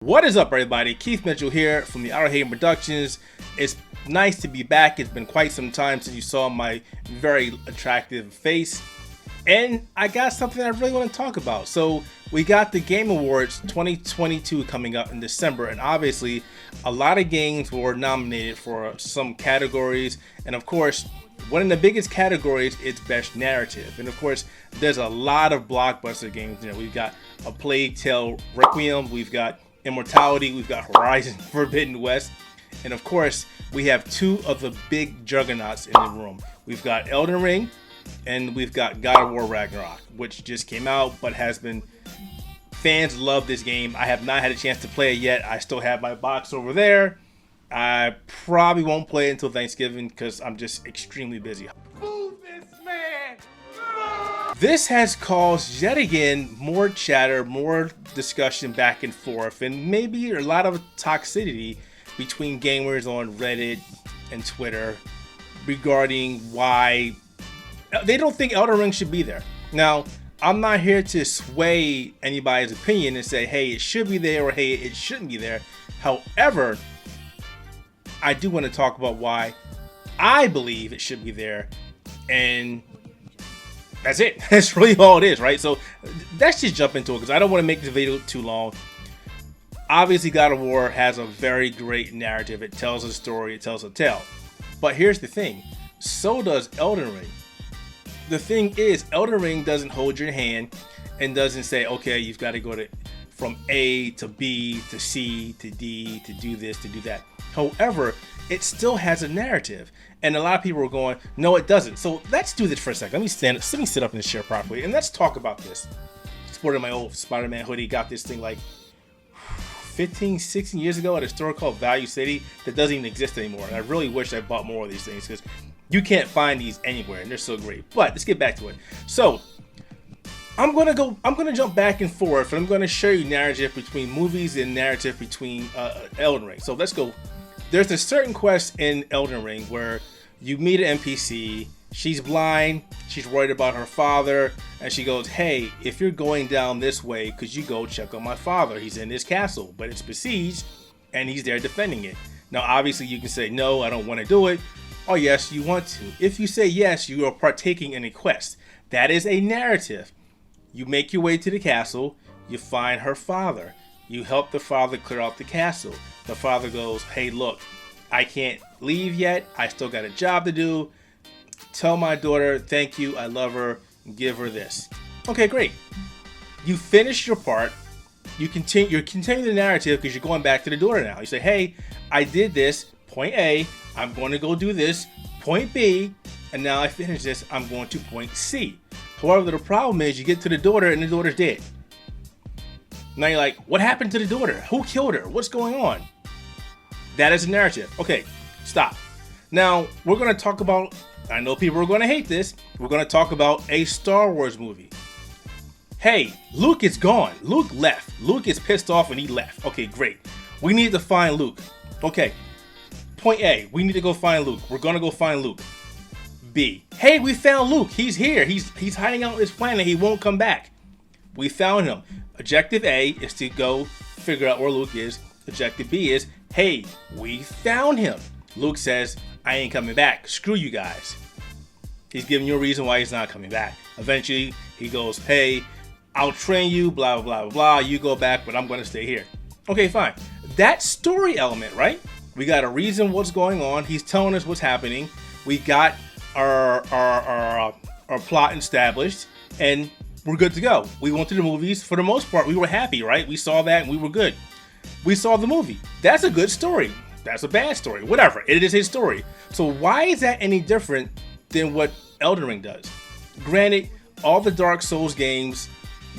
What is up, everybody? Keith Mitchell here from the Outer Haven Productions. It's nice to be back. It's been quite some time since you saw my very attractive face. And I got something I really want to talk about. So we got the Game Awards 2022 coming up in December. And obviously, a lot of games were nominated for some categories. And of course, one of the biggest categories is Best Narrative. And of course, there's a lot of blockbuster games. You know, we've got A Plague Tale Requiem. We've got Immortality, we've got Horizon Forbidden West, and of course we have two of the big juggernauts in the room. We've got Elden Ring and we've got God of War Ragnarok, which just came out but has been, fans love this game. I have not had a chance to play it yet. I still have my box over there. I probably won't play it until Thanksgiving because I'm just extremely busy. Move this man! This has caused yet again more chatter, more discussion back and forth, and maybe a lot of toxicity between gamers on Reddit and Twitter regarding why they don't think Elden Ring should be there. Now, I'm not here to sway anybody's opinion and say, hey, it should be there or hey, it shouldn't be there. However, I do want to talk about why I believe it should be there, and that's it. That's really all it is, right? So let's just jump into it because I don't want to make this video too long. Obviously, God of War has a very great narrative. It tells a story, it tells a tale. But here's the thing, so does Elden Ring. The thing is, Elden Ring doesn't hold your hand and doesn't say, okay, you've got to go from A to B to C to D to do this, to do that. However, it still has a narrative. And a lot of people are going, no, it doesn't. So let's do this for a second. Let me sit up in this chair properly and let's talk about this. Sporting my old Spider-Man hoodie, got this thing like 15, 16 years ago at a store called Value City that doesn't even exist anymore. And I really wish I bought more of these things because you can't find these anywhere and they're so great. But let's get back to it. So I'm gonna jump back and forth and I'm gonna show you narrative between movies and narrative between Elden Ring. So let's go. There's a certain quest in Elden Ring where you meet an NPC, she's blind, she's worried about her father, and she goes, hey, if you're going down this way, could you go check on my father? He's in this castle, but it's besieged, and he's there defending it. Now, obviously, you can say, no, I don't want to do it. Oh, yes, you want to. If you say yes, you are partaking in a quest. That is a narrative. You make your way to the castle, you find her father. You help the father clear out the castle. The father goes, hey, look, I can't leave yet. I still got a job to do. Tell my daughter, thank you, I love her, give her this. Okay, great. You finish your part. You're continuing the narrative because you're going back to the daughter now. You say, hey, I did this, point A, I'm going to go do this, point B, and now I finish this, I'm going to point C. However, the problem is you get to the daughter and the daughter's dead. Now you're like, what happened to the daughter? Who killed her? What's going on? That is a narrative. Okay, stop. Now, we're going to talk about, I know people are going to hate this, we're going to talk about a Star Wars movie. Hey, Luke is gone. Luke left. Luke is pissed off and he left. Okay, great. We need to find Luke. Okay, point A, we need to go find Luke. We're going to go find Luke. B, hey, we found Luke. He's here. He's hiding out on this planet. He won't come back. We found him. Objective A is to go figure out where Luke is. Objective B is, hey, we found him. Luke says, I ain't coming back. Screw you guys. He's giving you a reason why he's not coming back. Eventually, he goes, hey, I'll train you, blah, blah, blah, blah. You go back, but I'm going to stay here. Okay, fine. That story element, right? We got a reason what's going on. He's telling us what's happening. We got our plot established, and we're good to go. We went to the movies. For the most part, we were happy, right? We saw that and we were good. We saw the movie. That's a good story. That's a bad story. Whatever. It is his story. So why is that any different than what Elden Ring does? Granted, all the Dark Souls games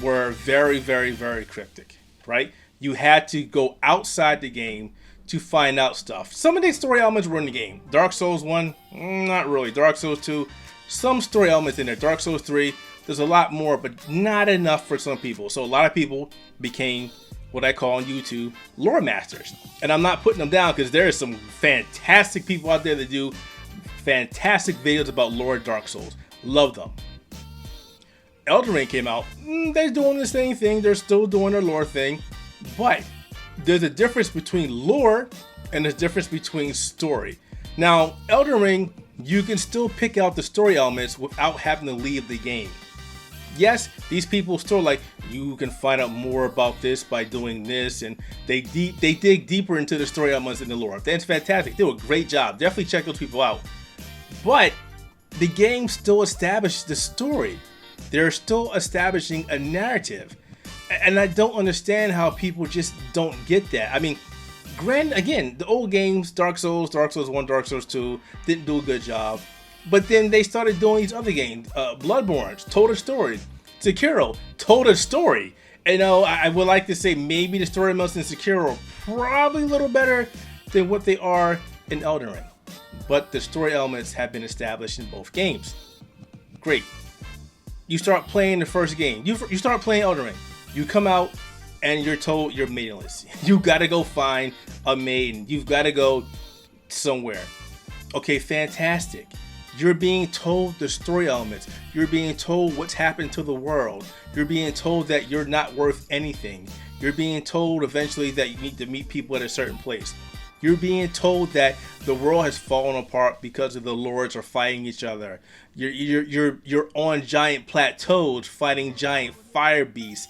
were very, very, very cryptic, right? You had to go outside the game to find out stuff. Some of these story elements were in the game. Dark Souls 1, not really. Dark Souls 2, some story elements in there. Dark Souls 3, there's a lot more, but not enough for some people. So a lot of people became what I call on YouTube lore masters. And I'm not putting them down because there are some fantastic people out there that do fantastic videos about lore Dark Souls. Love them. Elden Ring came out, they're doing the same thing. They're still doing their lore thing, but there's a difference between lore and there's a difference between story. Now, Elden Ring, you can still pick out the story elements without having to leave the game. Yes, these people still like, you can find out more about this by doing this, and they dig deeper into the story elements in the lore. That's fantastic. They do a great job. Definitely check those people out. But the game still establishes the story. They're still establishing a narrative. And I don't understand how people just don't get that. I mean, granted, again, the old games, Dark Souls 1, Dark Souls 2, didn't do a good job. But then they started doing these other games. Bloodborne told a story. Sekiro told a story. And I would like to say maybe the story elements in Sekiro are probably a little better than what they are in Elden Ring. But the story elements have been established in both games. Great. You start playing the first game. You start playing Elden Ring. You come out and you're told you're maidenless. You gotta go find a maiden. You've gotta go somewhere. Okay, fantastic. You're being told the story elements. You're being told what's happened to the world. You're being told that you're not worth anything. You're being told eventually that you need to meet people at a certain place. You're being told that the world has fallen apart because of the lords are fighting each other. You're on giant plateaus fighting giant fire beasts.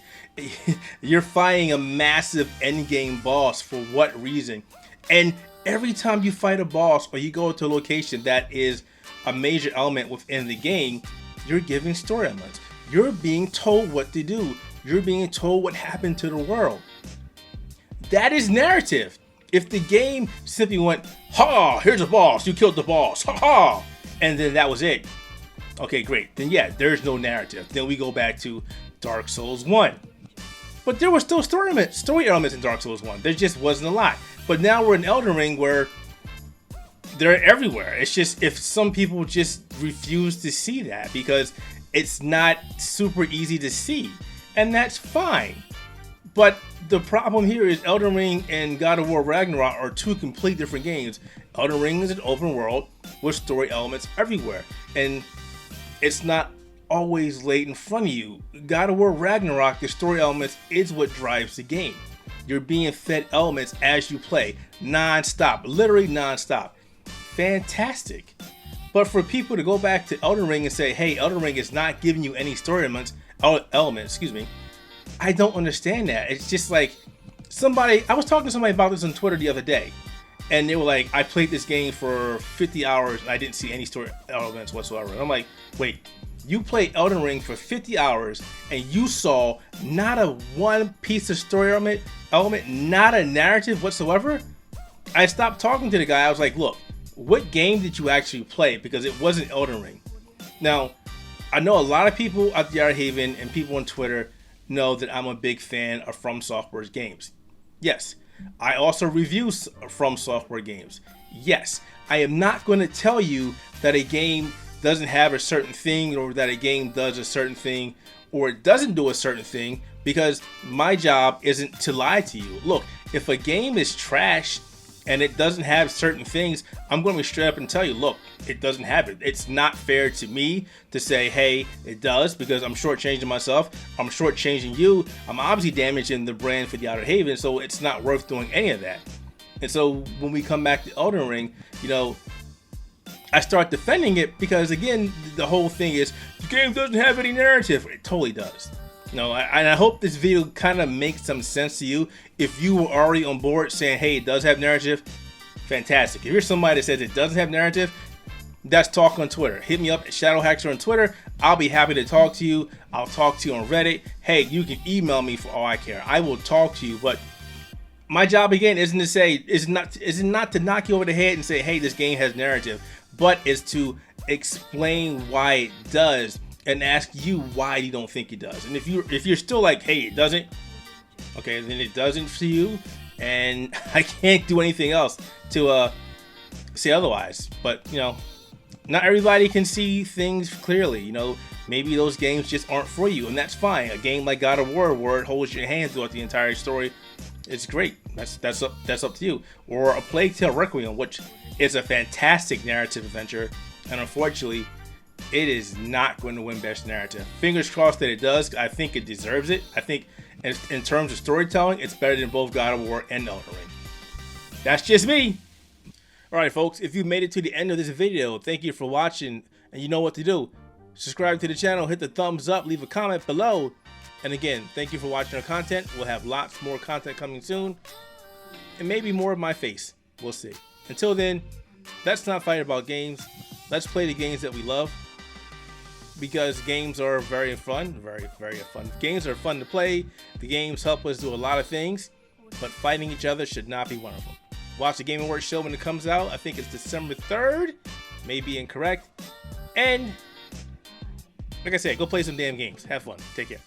You're fighting a massive endgame boss for what reason? And every time you fight a boss or you go to a location that is a major element within the game, you're giving story elements. You're being told what to do. You're being told what happened to the world. That is narrative. If the game simply went, ha, here's a boss, you killed the boss, ha ha, and then that was it. Okay, great. Then yeah, there's no narrative. Then we go back to Dark Souls 1. But there were still story elements in Dark Souls 1. There just wasn't a lot. But now we're in Elden Ring where they're everywhere. It's just if some people just refuse to see that because it's not super easy to see. And that's fine. But the problem here is Elden Ring and God of War Ragnarok are two complete different games. Elden Ring is an open world with story elements everywhere. And it's not always laid in front of you. God of War Ragnarok, the story elements is what drives the game. You're being fed elements as you play, non-stop, literally non-stop. Fantastic. But for people to go back to Elden Ring and say, hey, Elden Ring is not giving you any story elements, I don't understand that. It's just like I was talking to somebody about this on Twitter the other day, and they were like, I played this game for 50 hours and I didn't see any story elements whatsoever. And I'm like, wait, you played Elden Ring for 50 hours and you saw not a one piece of story element, not a narrative whatsoever? I stopped talking to the guy. I was like, look, what game did you actually play? Because it wasn't Elden Ring. Now, I know a lot of people at the Art Haven and people on Twitter know that I'm a big fan of From Software's games. Yes, I also review From Software games. Yes, I am not going to tell you that a game doesn't have a certain thing or that a game does a certain thing or it doesn't do a certain thing because my job isn't to lie to you. Look, if a game is trash and it doesn't have certain things, I'm going to be straight up and tell you, look, it doesn't have it. It's not fair to me to say, hey, it does, because I'm shortchanging myself. I'm shortchanging you. I'm obviously damaging the brand for the Outer Haven, so it's not worth doing any of that. And so when we come back to Elden Ring, I start defending it because, again, the whole thing is the game doesn't have any narrative. It totally does. I hope this video kind of makes some sense to you. If you were already on board saying, hey, it does have narrative, fantastic. If you're somebody that says it doesn't have narrative, that's talk on Twitter. Hit me up at ShadowHaxer on Twitter. I'll be happy to talk to you. I'll talk to you on Reddit. Hey, you can email me for all I care. I will talk to you, but my job again isn't to say, is not to knock you over the head and say, hey, this game has narrative, but is to explain why it does and ask you why you don't think it does. And if you're still like, hey, it doesn't, okay, then it doesn't for you, and I can't do anything else to say otherwise. But not everybody can see things clearly. Maybe those games just aren't for you, and that's fine. A game like God of War, where it holds your hand throughout the entire story, it's great. That's up to you. Or a Plague Tale Requiem, which is a fantastic narrative adventure, and unfortunately, it is not going to win Best Narrative. Fingers crossed that it does. I think it deserves it. I think And in terms of storytelling, it's better than both God of War and Elden Ring. That's just me. Alright folks, if you made it to the end of this video, thank you for watching, and you know what to do. Subscribe to the channel, hit the thumbs up, leave a comment below. And again, thank you for watching our content. We'll have lots more content coming soon. And maybe more of my face. We'll see. Until then, let's not fight about games. Let's play the games that we love. Because games are very fun. Very fun. Games are fun to play. The games help us do a lot of things. But fighting each other should not be one of them. Watch the Game & Works show when it comes out. I think it's December 3rd. May be incorrect. And like I said, go play some damn games. Have fun. Take care.